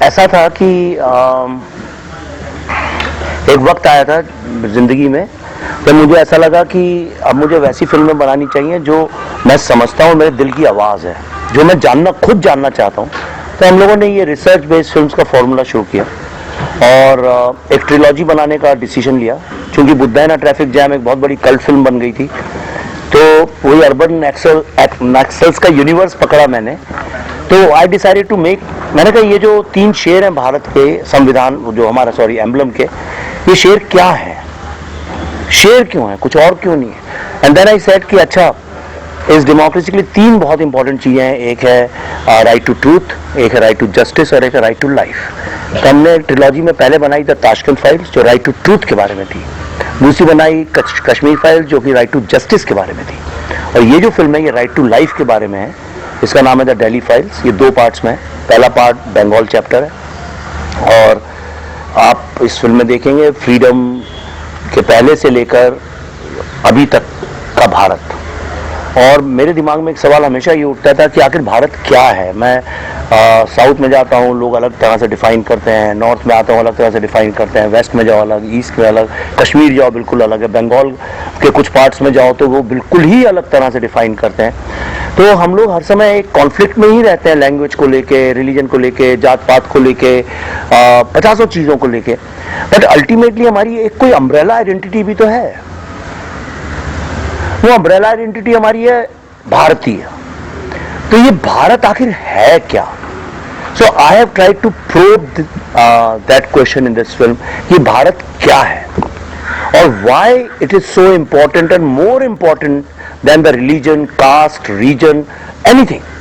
ऐसा था कि एक वक्त आया था जिंदगी में तो मुझे ऐसा लगा कि अब मुझे वैसी फिल्में बनानी चाहिए जो मैं समझता हूँ मेरे दिल की आवाज़ है, जो मैं खुद जानना चाहता हूँ। तो हम लोगों ने ये रिसर्च बेस्ड फिल्म्स का फॉर्मूला शुरू किया और एक ट्रिलॉजी बनाने का डिसीजन लिया, क्योंकि बुद्धायना ट्रैफिक जैम एक बहुत बड़ी कल्ट फिल्म बन गई थी। तो वही अर्बन नक्सल्स का यूनिवर्स पकड़ा मैंने। तो आई डिसाइडेड टू मेक, मैंने कहा ये जो 3 शेर हैं भारत के संविधान, जो हमारा एम्बलम के, ये शेर क्या है, शेर क्यों है, कुछ और क्यों नहीं है। एंड देन आई सेड कि अच्छा, इस डेमोक्रेसी के लिए 3 बहुत इंपॉर्टेंट चीजें हैं, एक है राइट टू ट्रूथ, एक है राइट टू जस्टिस और एक है राइट टू लाइफ। तो हमने ट्रिलॉजी में पहले बनाई द ताशकंद फाइल्स जो राइट टू ट्रूथ के बारे में थी, दूसरी बनाई कश्मीर फाइल्स जो कि राइट टू जस्टिस के बारे में थी, और ये जो फिल्म है ये राइट टू लाइफ के बारे में है। इसका नाम है द दिल्ली फाइल्स। ये 2 पार्ट्स में है। पहला पार्ट बंगाल चैप्टर है और आप इस फिल्म में देखेंगे फ्रीडम के पहले से लेकर अभी तक का भारत। और मेरे दिमाग में एक सवाल हमेशा ये उठता था कि आखिर भारत क्या है। मैं साउथ में जाता हूँ, लोग अलग तरह से डिफाइन करते हैं, नॉर्थ में आता हूँ अलग तरह से डिफाइन करते हैं, वेस्ट में जाओ अलग, ईस्ट में अलग, कश्मीर जाओ बिल्कुल अलग है, बंगाल के कुछ पार्ट्स में जाओ तो वो बिल्कुल ही अलग तरह से डिफाइन करते हैं। तो हम लोग हर समय एक कॉन्फ्लिक्ट में ही रहते हैं, लैंग्वेज को लेके, रिलीजन को लेके, जात पात को लेके, 50 चीज़ों को लेके। बट अल्टीमेटली हमारी एक कोई अम्ब्रेला आइडेंटिटी भी तो है। वो अम्ब्रेला आइडेंटिटी हमारी है भारतीय। तो ये भारत आखिर है क्या? So I have tried to probe that question in this film कि भारत क्या है और why it is so important and more important than the religion, caste, region, anything.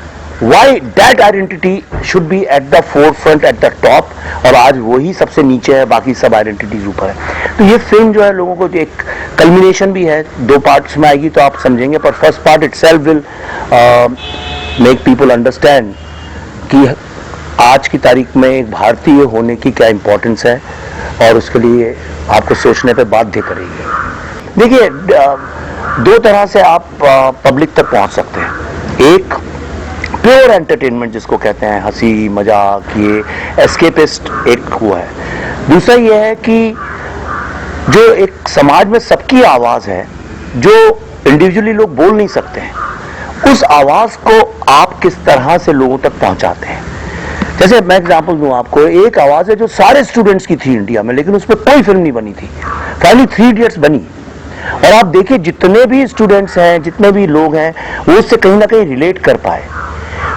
Why that identity should be at the forefront, at the top, और आज वही सबसे नीचे है, बाकी सब आइडेंटिटीज ऊपर है। तो ये फिल्म जो है लोगों को एक कल्मिनेशन भी है, 2 पार्ट्स में आएगी तो आप समझेंगे, पर first part itself will make people understand कि आज की तारीख में एक भारतीय होने की क्या इंपॉर्टेंस है और उसके लिए आपको सोचने पे बाध्य करेगी। देखिए, 2 तरह से आप पब्लिक तक पहुंच सकते हैं। एक प्योर एंटरटेनमेंट जिसको कहते हैं, हंसी मजाक, ये एस्केपिस्ट एक हुआ है। दूसरा ये है कि जो एक समाज में सबकी आवाज है, जो इंडिविजुअली लोग बोल नहीं सकते हैं, उस आवाज को आप किस तरह से लोगों तक पहुंचाते हैं। जैसे मैं एग्जांपल दूं आपको, एक आवाज है जो सारे स्टूडेंट्स की थी इंडिया में, लेकिन उस पर कोई फिल्म नहीं बनी थी, फाइनली 3 इडियट्स बनी। और आप देखिए जितने भी स्टूडेंट्स हैं, जितने भी लोग हैं, वो उससे कहीं ना कहीं रिलेट कर पाए।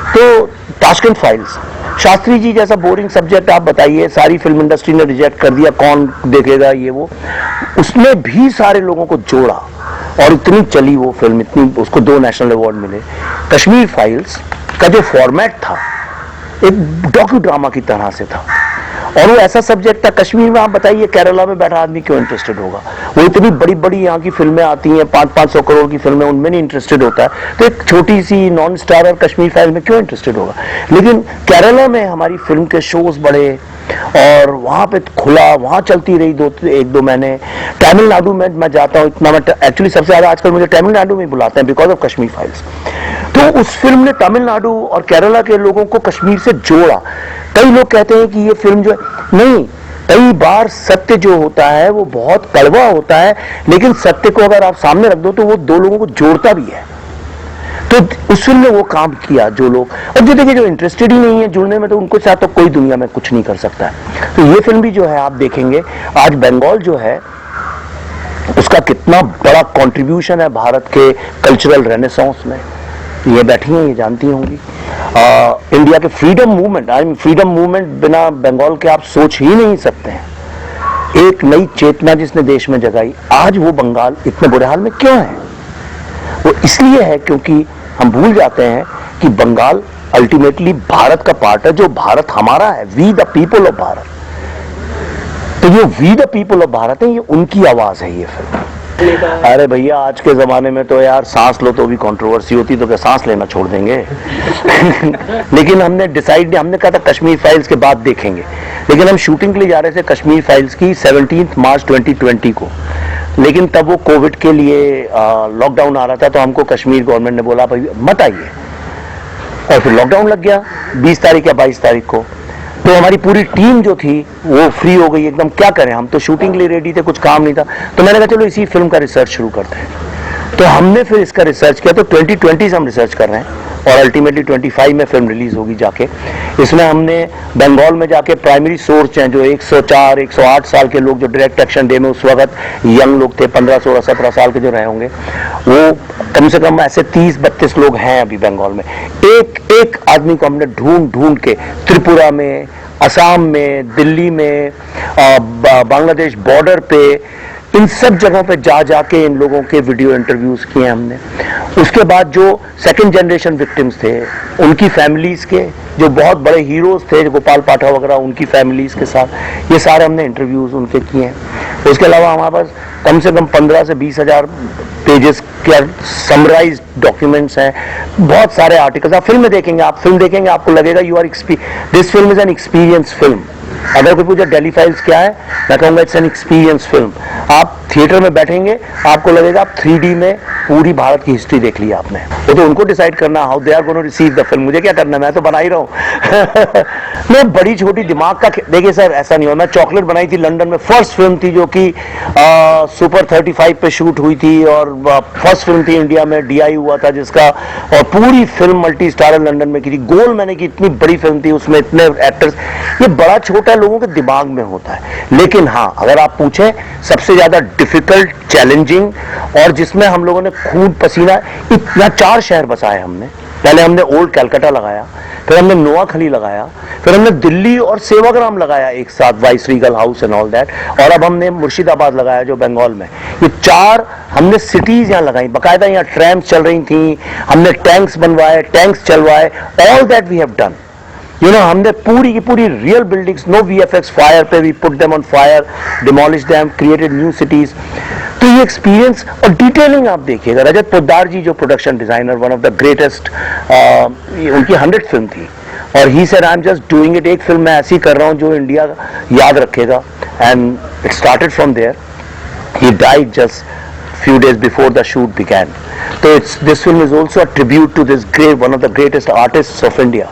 तो ताशकंद फाइल्स, शास्त्री जी जैसा बोरिंग सब्जेक्ट आप बताइए, सारी फिल्म इंडस्ट्री ने रिजेक्ट कर दिया, कौन देखेगा ये वो, उसमें भी सारे लोगों को जोड़ा और इतनी चली वो फिल्म, इतनी, उसको 2 नेशनल अवार्ड मिले। कश्मीर फाइल्स का जो फॉर्मेट था एक डॉक्यू ड्रामा की तरह से था और वो ऐसा सब्जेक्ट था। कश्मीर में आप बताइए केरला में बैठा आदमी क्यों इंटरेस्टेड होगा? वो इतनी बड़ी बड़ी यहाँ की फिल्में आती हैं, 500-500 करोड़ की फिल्में, उनमें नहीं इंटरेस्टेड होता है, तो एक छोटी सी नॉन स्टारर कश्मीर फाइल में क्यों इंटरेस्टेड होगा? लेकिन केरला में हमारी फिल्म के शोज बढ़े और वहाँ पे खुला, वहाँ चलती रही 1-2 महीने। तमिलनाडु में मैं जाता हूँ, इतना मैं एक्चुअली सबसे ज्यादा आजकल मुझे तमिलनाडु में बुलाते हैं बिकॉज ऑफ कश्मीर फाइल्स। तो उस फिल्म ने तमिलनाडु और केरला के लोगों को कश्मीर से जोड़ा। कई लोग कहते हैं कि ये फिल्म जो है, नहीं, कई बार सत्य जो होता है वो बहुत कड़वा होता है, लेकिन सत्य को अगर आप सामने रख दो तो वो 2 लोगों को जोड़ता भी है। तो उस फिल्म ने वो काम किया। जो लोग, और जो देखिए, जो इंटरेस्टेड ही नहीं है जुड़ने में, तो उनको साथ तो कोई दुनिया में कुछ नहीं कर सकता है। तो ये फिल्म भी जो है आप देखेंगे, आज बंगाल जो है उसका कितना बड़ा कंट्रीब्यूशन है भारत के कल्चरल रेनेसांस में। ये बैठी हैं, ये जानती होंगी। इंडिया के फ्रीडम मूवमेंट बिना बंगाल के आप सोच ही नहीं सकते हैं। एक नई चेतना जिसने देश में जगाई, आज वो बंगाल इतने बुरे हाल में क्यों है? वो इसलिए है क्योंकि हम भूल जाते हैं कि बंगाल अल्टीमेटली भारत का पार्ट है, जो भारत हमारा है, we the people of Bharat. तो ये we the people of Bharat है, ये उनकी आवाज है ये फिल्म। अरे भैया, आज के जमाने में तो यार सांस लो तो भी कंट्रोवर्सी होती, तो क्या सांस लेना छोड़ देंगे? लेकिन हमने कहा था कश्मीर फाइल्स के बाद देखेंगे, लेकिन हम शूटिंग के लिए जा रहे थे कश्मीर फाइल्स की 17 मार्च 2020 को, लेकिन तब वो कोविड के लिए लॉकडाउन आ रहा था, तो हमको कश्मीर गवर्नमेंट ने बोला भाई मत आइए, और फिर लॉकडाउन लग गया 20 तारीख या 22 तारीख को। तो हमारी पूरी टीम जो थी वो फ्री हो गई एकदम, क्या करें, हम तो शूटिंग के लिए रेडी थे, कुछ काम नहीं था। तो मैंने कहा चलो इसी फिल्म का रिसर्च शुरू करते हैं। तो हमने फिर इसका रिसर्च किया। तो 2020 से हम रिसर्च कर रहे हैं और अल्टीमेटली 25 में फिल्म रिलीज होगी जाके। इसमें हमने बंगाल में जाके प्राइमरी सोर्स हैं जो 104 108 साल के लोग जो डायरेक्ट एक्शन डे में उस वक्त यंग लोग थे, 15 16 17 साल के जो रहे होंगे, वो कम से कम ऐसे 30-32 लोग हैं अभी बंगाल में। एक एक आदमी को हमने ढूंढ ढूंढ के त्रिपुरा में, असम में, दिल्ली में, बांग्लादेश बॉर्डर पे, इन सब जगहों पे जा जाके इन लोगों के वीडियो इंटरव्यूज किए हमने। उसके बाद जो सेकंड जनरेशन विक्टिम्स थे उनकी फैमिलीज के, जो बहुत बड़े हीरोज थे गोपाल पाठक वगैरह, उनकी फैमिलीज के साथ ये सारे हमने इंटरव्यूज उनके किए हैं। उसके अलावा हमारे पास कम से कम 15 से 20 हजार पेजेस के समराइज डॉक्यूमेंट्स हैं, बहुत सारे आर्टिकल्स। आप फिल्म में देखेंगे, आप फिल्म देखेंगे आपको लगेगा you are this film is an experience film. अगर कोई पूछे डेली फाइल्स क्या है, मैं कहूँगा इट्स एन एक्सपीरियंस फिल्म। आप थिएटर में बैठेंगे आपको लगेगा आप 3D में पूरी भारत की हिस्ट्री देख ली आपने। वो तो उनको डिसाइड करना how they are going to receive the film, मुझे क्या करना, मैं तो बना ही रहा हूँ। मैं बड़ी छोटी दिमाग का, देखिए सर ऐसा नहीं हो, मैं चॉकलेट बनाई थी लंदन में, फर्स्ट फिल्म थी जो कि सुपर 35 पे शूट हुई थी और फर्स्ट फिल्म थी इंडिया में, DI हुआ था जिसका, और पूरी फिल्म मल्टी स्टारर लंदन में की थी। गोल मैंने की, इतनी बड़ी फिल्म थी, उसमें इतने एक्टर्स, ये बड़ा छोटा लोगों के दिमाग में होता है। लेकिन हाँ, अगर आप पूछें सबसे ज्यादा डिफिकल्ट, चैलेंजिंग और जिसमें हम लोगों ने खून पसीना, इतना 4 शहर बसाए हमने। पहले हमने ओल्ड कैलकाटा लगाया, फिर हमने नोआखली लगाया, फिर हमने दिल्ली और सेवाग्राम लगाया एक साथ, vice Regal house and all that, और अब हमने मुर्शिदाबाद लगाया जो बंगाल में। ये 4 हमने सिटीज यहाँ लगाई, बाकायदा यहाँ ट्रैम्स चल रही थी, हमने टैंक्स बनवाए, टैंक्स चलवाए, all that we have done. You know, हमने पूरी की पूरी real buildings, no VFX, fire पे we put them on fire, demolish them, created new cities. तो ये एक्सपीरियंस और डिटेलिंग आप देखिएगा। रजत पोद्दार जी जो production designer, one of the greatest, उनकी 100th फिल्म थी और he said I am just doing it, एक फिल्म मैं ऐसी कर रहा हूँ जो इंडिया याद रखेगा, and it started from there. He died just few days before the shoot began. So this film is also a tribute to this great, one of the greatest artists of India,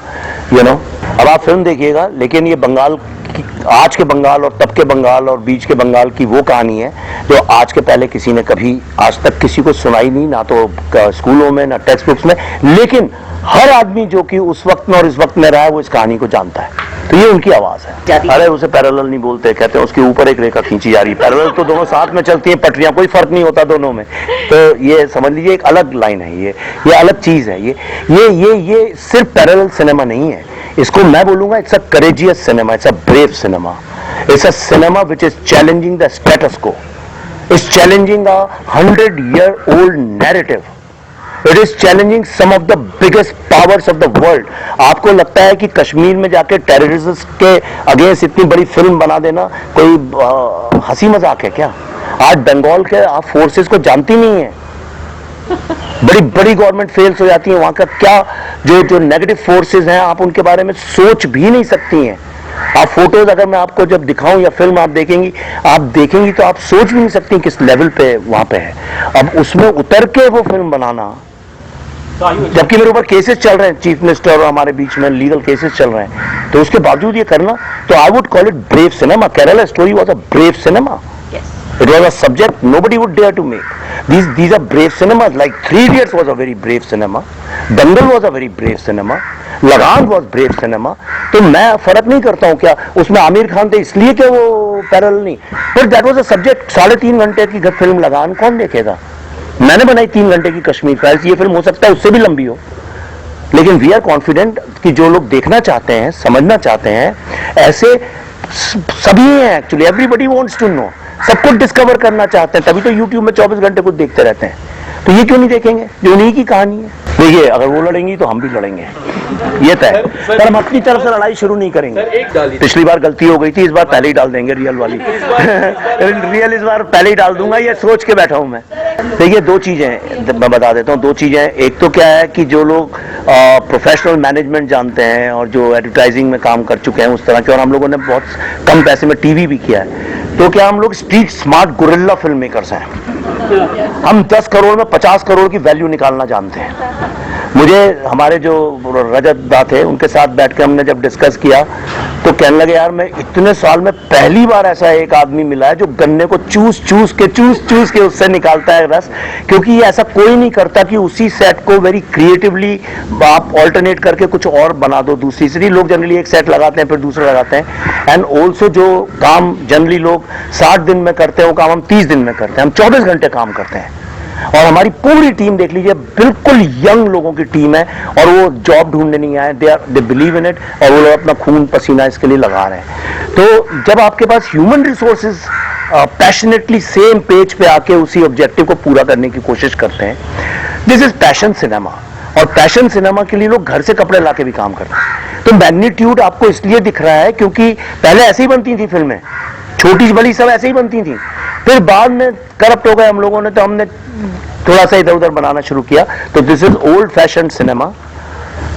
you know. अब आप film देखिएगा, लेकिन ये बंगाल की, आज के बंगाल और तब के बंगाल और बीच के बंगाल की वो कहानी है जो आज के पहले किसी ने कभी आज तक किसी को सुनाई नहीं, ना तो स्कूलों में ना टेक्स्ट बुक्स में, लेकिन हर आदमी जो कि उस वक्त में और इस वक्त में रहा है वो इस कहानी को जानता है। तो ये उनकी आवाज है। अरे उसे पैरेलल नहीं बोलते, कहते हैं उसके ऊपर एक रेखा खींची जा रही है। पैरेलल तो दोनों साथ में चलती हैं पटरियां, कोई फर्क नहीं होता दोनों में। तो ये समझ लीजिए एक अलग लाइन है, ये अलग चीज है। ये सिर्फ पैरेलल सिनेमा नहीं है, इसको मैं बोलूंगा it's a courageous cinema, it's a brave cinema, it's a cinema which is challenging the status quo, it's challenging a 100-year-old narrative, it is challenging some of the biggest powers of the world. आपको लगता है कि कश्मीर में जाके terrorist के against इतनी बड़ी film बना देना कोई हंसी मजाक है क्या? आज बंगाल के आप फोर्सेस को जानती नहीं है, बड़ी बड़ी गवर्नमेंट फेल्स हो जाती है, वहां का क्या जो नेगेटिव फोर्सेस हैं आप उनके बारे में सोच भी नहीं सकती हैं। आप फोटोज अगर मैं आपको जब दिखाऊं या फिल्म आप देखेंगी तो आप सोच भी नहीं सकती किस लेवल पे वहां पे है। अब उसमें उतर के वो फिल्म बनाना, जबकि मेरे ऊपर केसेस चल रहे हैं, चीफ मिनिस्टर और हमारे बीच में लीगल केसेस चल रहे हैं, तो उसके बावजूद ये करना, तो I would call it brave cinema. Kerala story was a brave cinema, it was a subject nobody would dare to make. These are brave cinemas, like 3 Idiots was a very brave cinema, Dangal was a very brave cinema, लगान was brave cinema। तो मैं फर्क नहीं करता हूँ क्या उसमें आमिर खान थे इसलिए कि वो पैरेलल नहीं, but that was a subject। 3.5 घंटे की फिल्म लगान कौन देखेगा? मैंने बनाई 3 घंटे की कश्मीर फाइल्स, ये फिल्म हो सकता है उससे भी लंबी हो, लेकिन वी आर कॉन्फिडेंट कि जो लोग देखना चाहते हैं, समझना चाहते हैं, ऐसे सभी हैं actually, everybody wants to know, सब कुछ डिस्कवर करना चाहते हैं, तभी तो YouTube में 24 घंटे कुछ देखते रहते हैं। तो ये क्यों नहीं देखेंगे जो उन्हीं की कहानी है? देखिए अगर वो लड़ेंगी तो हम भी लड़ेंगे, ये तय। पर हम अपनी तरफ से लड़ाई शुरू नहीं करेंगे। पिछली बार गलती हो गई थी, इस बार पहले ही डाल देंगे रियल वाली। रियल इस बार पहले ही डाल दूंगा, ये सोच के बैठा हूं मैं। देखिए 2 चीजें मैं बता देता हूँ, 2 चीजें। एक तो क्या है कि जो लोग प्रोफेशनल मैनेजमेंट जानते हैं और जो एडवर्टाइजिंग में काम कर चुके हैं उस तरह के, और हम लोगों ने बहुत कम पैसे में टीवी भी किया है, तो क्या हम लोग street smart guerrilla film makers हैं। हम 10 करोड़ में 50 करोड़ की वैल्यू निकालना जानते हैं। मुझे हमारे जो रजत दा थे उनके साथ बैठ के हमने जब डिस्कस किया तो कहने लगे यार मैं इतने साल में पहली बार ऐसा एक आदमी मिला है जो गन्ने को चूस चूस के उससे निकालता है रस, क्योंकि ये ऐसा कोई नहीं करता कि उसी सेट को वेरी क्रिएटिवली आप ऑल्टरनेट करके कुछ और बना दो दूसरी से। लोग जनरली एक सेट लगाते हैं फिर दूसरा लगाते हैं, एंड ऑल्सो जो काम जनरली लोग 60 दिन में करते हैं वो काम हम 30 दिन में करते हैं, हम 24 घंटे काम करते हैं। और हमारी पूरी टीम देख लीजिए बिल्कुल यंग लोगों की टीम है और वो जॉब ढूंढने नहीं आए, दे बिलीव इन इट और वो लोग अपना खून पसीना इसके लिए लगा रहे हैं। तो जब आपके पास human resources passionately same page पे आके उसी ऑब्जेक्टिव को पूरा करने की कोशिश करते हैं, दिस इज पैशन सिनेमा। और पैशन सिनेमा के लिए लोग घर से कपड़े ला के भी काम करते हैं। तो मैग्नीट्यूड आपको इसलिए दिख रहा है क्योंकि पहले ऐसे ही बनती थी फिल्में, छोटी बड़ी सब ऐसे ही बनती थी, फिर बाद में करप्ट हो गए हम लोगों ने, तो हमने थोड़ा सा इधर उधर बनाना शुरू किया। तो this is old fashion cinema,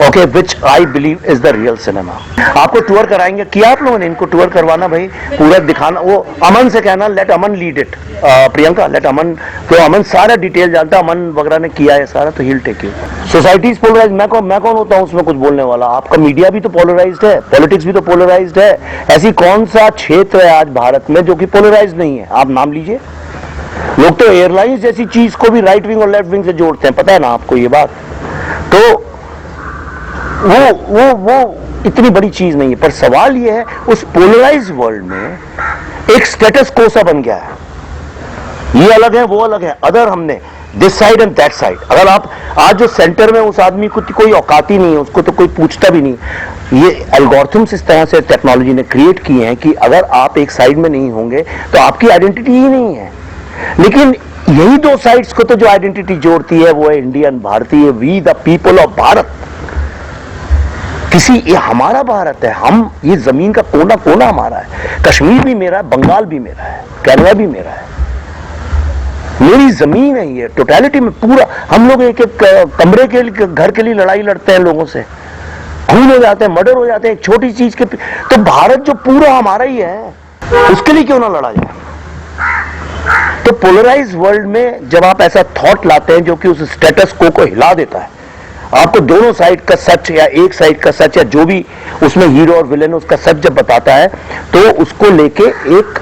okay, which I believe is the real cinema. आपको टूर कराएंगे, किया आप लोगों ने, इनको टूर करवाना भाई, पूरा दिखाना। वो अमन से कहना let Aman lead it, Priyanka let Aman, तो अमन सारा डिटेल जानता, अमन वगैरह ने किया है सारा, तो ही टेक यू। सोसाइटी इज पोलराइज, मैं कौन होता हूँ उसमें कुछ बोलने वाला? आपका मीडिया भी तो पोलराइज्ड है, पॉलिटिक्स भी तो पोलराइज्ड है। ऐसी कौन सा क्षेत्र है आज भारत में जो कि पोलराइज्ड नहीं है? आप नाम लीजिए। लोग तो एयरलाइंस जैसी चीज को भी राइट विंग और लेफ्ट विंग से जोड़ते हैं, पता है ना आपको ये बात? तो वो इतनी बड़ी चीज नहीं है, पर सवाल ये है उस पोलराइज वर्ल्ड में एक स्टेटस को सा बन गया है, ये अलग है वो अलग है, अदर हमने this side and that side. अगर आप आज जो सेंटर में उस आदमी को कोई औकात ही नहीं है, उसको तो कोई पूछता भी नहीं। ये एल्गोरिथम्स इस तरह से टेक्नोलॉजी ने क्रिएट किए हैं कि अगर आप एक साइड में नहीं होंगे तो आपकी आइडेंटिटी ही नहीं है। लेकिन यही दो साइड्स को तो जो आइडेंटिटी जोड़ती है वो है इंडियन, भारतीय, we the people of Bharat. ये हमारा भारत है, हम, ये जमीन का कोना कोना हमारा है। कश्मीर भी मेरा है, बंगाल भी मेरा है, केरला भी मेरा है, मेरी जमीन है ये टोटलिटी में पूरा। हम लोग एक एक कमरे के लिए, घर के लिए लड़ाई लड़ते हैं लोगों से, खून हो जाते हैं, मर्डर हो जाते हैं एक छोटी चीज के। तो भारत जो पूरा हमारा ही है उसके लिए क्यों ना लड़ा जाए? तो पोलराइज वर्ल्ड में जब आप ऐसा थॉट लाते हैं जो कि उस स्टेटस को हिला देता है, आपको दोनों साइड का सच या एक साइड का सच या जो भी उसमें हीरो और विलेन उसका सच जब बताता है, तो उसको लेके एक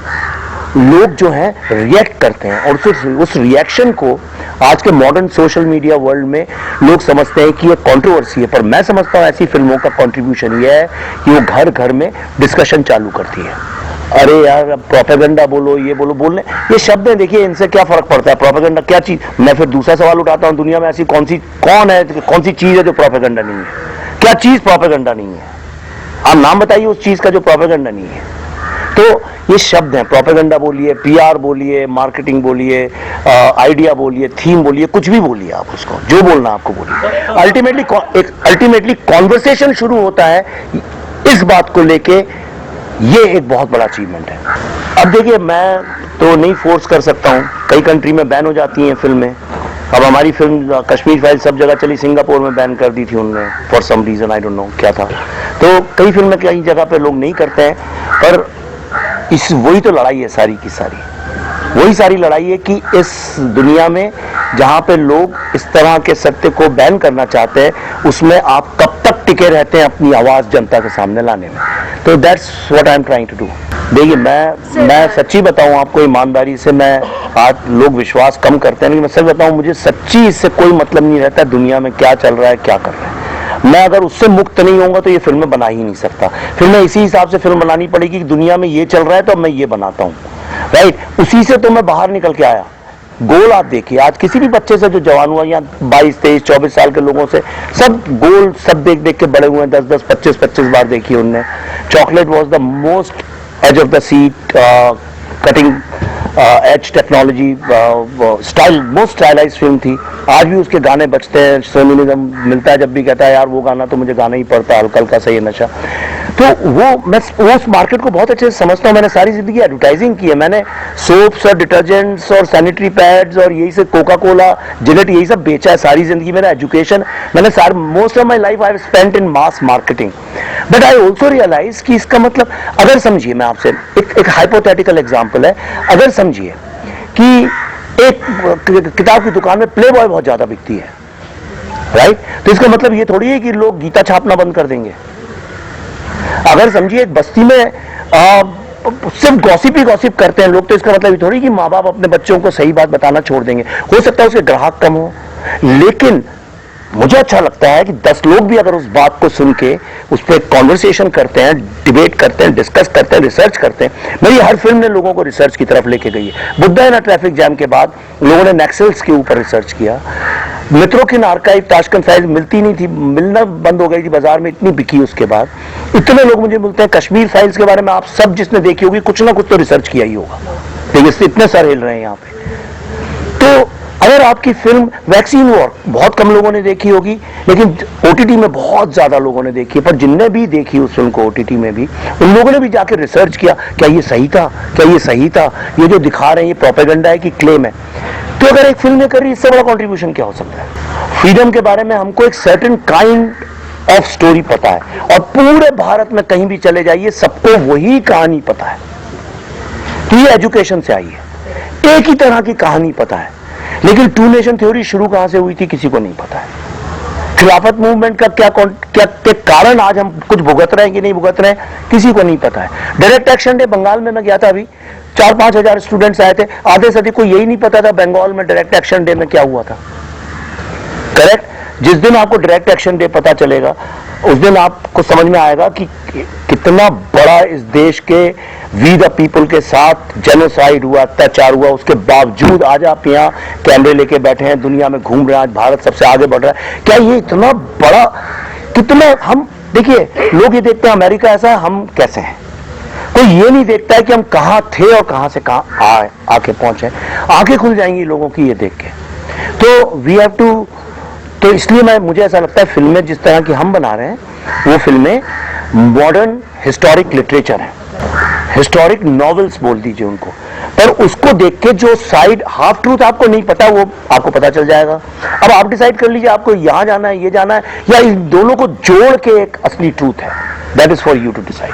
लोग जो हैं रिएक्ट करते हैं। और उस रिएक्शन को आज के मॉडर्न सोशल मीडिया वर्ल्ड में लोग समझते हैं कि ये कंट्रोवर्सी है, पर मैं समझता हूं ऐसी फिल्मों का कंट्रीब्यूशन ये है कि वो घर घर में डिस्कशन चालू करती है। अरे यार प्रोपेगेंडा बोलो, ये बोलो, बोलने ये शब्द हैं, देखिए इनसे क्या फर्क पड़ता है? प्रोपेगेंडा क्या चीज? मैं फिर दूसरा सवाल उठाता हूं, दुनिया में ऐसी कौन सी चीज है जो प्रोपेगेंडा नहीं है? क्या चीज प्रोपेगेंडा नहीं है? आप नाम बताइए उस चीज का जो प्रोपेगेंडा नहीं है। तो ये शब्द हैं, प्रोपेगेंडा बोलिए, पीआर बोलिए, मार्केटिंग बोलिए, आइडिया बोलिए, थीम बोलिए, कुछ भी बोलिए, आप उसको जो बोलना आपको बोलिए। अल्टीमेटली कॉन्वर्सेशन शुरू होता है इस बात को लेके, ये एक बहुत बड़ा अचीवमेंट है। अब देखिए मैं तो नहीं फोर्स कर सकता हूँ, कई कंट्री में बैन हो जाती हैं फिल्में। अब हमारी फिल्म कश्मीर फाइल सब जगह चली, सिंगापुर में बैन कर दी थी उन्होंने for some reason, I don't know क्या था। तो कई फिल्में कई जगह पे लोग नहीं करते हैं, पर वही तो लड़ाई है सारी की सारी, वही सारी लड़ाई है कि इस दुनिया में जहां पे लोग इस तरह के सत्य को बैन करना चाहते हैं, उसमें आप कब तक टिके रहते हैं अपनी आवाज जनता के सामने लाने में। तो that's what I am trying to do. देखिए मैं सच्ची बताऊं आपको, ईमानदारी से, मैं आज लोग विश्वास कम करते हैं, लेकिन मैं सच बताऊं, मुझे सच्ची इससे कोई मतलब नहीं रहता दुनिया में क्या चल रहा है, क्या कर रहा है। मैं अगर उससे मुक्त नहीं होऊंगा तो ये फिल्में बना ही नहीं सकता। फिर मैं इसी हिसाब से फिल्म बनानी पड़ेगी कि दुनिया में ये चल रहा है तो मैं ये बनाता हूँ, राइट? उसी से तो मैं बाहर निकल के आया। गोल आप देखिए, आज किसी भी बच्चे से जो जवान हुआ, या 22, 23, 24 साल के लोगों से, सब गोल सब देख देख के बड़े हुए हैं, 10, 25 बार देखी उनने। Chocolate was the most edge of the seat, cutting edge technology style, most stylise film थी। आज भी उसके गाने बजते हैं, सोनू निगम मिलता है जब भी कहता है यार वो गाना तो मुझे गाना ही पड़ता, हल्का हल्का सा ये नशा। तो मैं उस मार्केट को बहुत अच्छे से समझता हूँ। मैंने सारी जिंदगी एडवर्टाइजिंग की है, मैंने सोप्स और डिटर्जेंट्स और सैनिटरी पैड्स और यही से कोका कोला, जिलेट, यही सब बेचा है सारी जिंदगी। मेरा एजुकेशन, मैंने most of my life I have spent in mass marketing. But I also realise कि इसका मतलब, अगर समझिए, मैं आपसे एक हाइपोथेटिकल एग्जाम्पल है, अगर समझिए कि एक किताब की दुकान में प्ले बॉय बहुत ज्यादा बिकती है, राइट? तो इसका मतलब ये थोड़ी है कि लोग गीता छापना बंद कर देंगे। अगर समझिए एक बस्ती में सिर्फ गॉसिप ही गॉसिप करते हैं लोग, तो इसका मतलब ये थोड़ी कि माँ बाप अपने बच्चों को सही बात बताना छोड़ देंगे। हो सकता है उसके ग्राहक कम हो, लेकिन मुझे अच्छा लगता है कि 10 लोग भी अगर उस बात को सुन के उस पर कॉन्वर्सेशन करते हैं, डिबेट करते हैं, डिस्कस करते हैं, रिसर्च करते हैं। मेरी हर फिल्म ने लोगों को रिसर्च की तरफ लेके गई है। बुद्धा ना ट्रैफिक जैम के बाद लोगों ने नक्सल्स के ऊपर रिसर्च किया। मित्रों की आर्काइव ताशकंद फाइल्स मिलती नहीं थी, मिलना बंद हो गई थी बाजार में, इतनी बिकी उसके बाद। इतने लोग मुझे मिलते हैं। कश्मीर फाइल्स के बारे में आप सब जिसने देखी होगी कुछ ना कुछ तो रिसर्च किया ही होगा, लेकिन इससे इतने सर हिल रहे हैं यहाँ पे। तो अगर आपकी फिल्म वैक्सीन वॉर बहुत कम लोगों ने देखी होगी, लेकिन ओटीटी में बहुत ज्यादा लोगों ने देखी है। पर जिनने भी देखी उस फिल्म को ओटीटी में भी, उन लोगों ने भी जाकर रिसर्च किया, क्या ये सही था, क्या ये सही था, ये जो दिखा रहे हैं ये प्रोपेगेंडा है कि क्लेम है। तो अगर एक फिल्म ने करी, इससे बड़ा कॉन्ट्रीब्यूशन क्या हो सकता है? फ्रीडम के बारे में हमको एक सर्टेन काइंड ऑफ स्टोरी पता है, और पूरे भारत में कहीं भी चले जाइए सबको वही कहानी पता है। तो ये एजुकेशन से आई है, एक ही तरह की कहानी पता है। लेकिन टू नेशन थ्योरी शुरू कहां से हुई थी किसी को नहीं पता है। खिलाफत मूवमेंट का क्या के कारण आज हम कुछ भुगत रहे हैं कि नहीं भुगत रहे हैं किसी को नहीं पता है। डायरेक्ट एक्शन डे बंगाल में मैं गया था, अभी 4-5 हजार स्टूडेंट्स आए थे, आधे से अधिक को यही नहीं पता था बंगाल में डायरेक्ट एक्शन डे में क्या हुआ था। करेक्ट? जिस दिन आपको डायरेक्ट एक्शन डे पता चलेगा उस दिन आपको समझ में आएगा कि कितना बड़ा इस देश के वी द पीपल के साथ जेनोसाइड हुआ, अत्याचार हुआ। उसके बावजूद आज आप यहाँ कैमरे लेके बैठे हैं, दुनिया में घूम रहे हैं, आज भारत सबसे आगे बढ़ रहा है। क्या ये इतना बड़ा, कितना हम देखिए, लोग ये देखते हैं अमेरिका ऐसा है, हम कैसे हैं। कोई ये नहीं देखता है कि हम कहाँ थे और कहाँ से कहाँ आके पहुंचे। आंखें खुल जाएंगी लोगों की ये देख के। तो वी हैव टू, तो इसलिए मुझे ऐसा लगता है फिल्में जिस तरह की हम बना रहे हैं वो फिल्में मॉडर्न हिस्टोरिक लिटरेचर है, हिस्टोरिक नॉवेल्स बोल दीजिए उनको, पर उसको देख के जो साइड हाफ ट्रूथ आपको नहीं पता वो आपको पता चल जाएगा। अब आप डिसाइड कर लीजिए आपको यहां जाना है, ये जाना है, या इन दोनों को जोड़ के एक असली ट्रूथ है। That is for you to decide.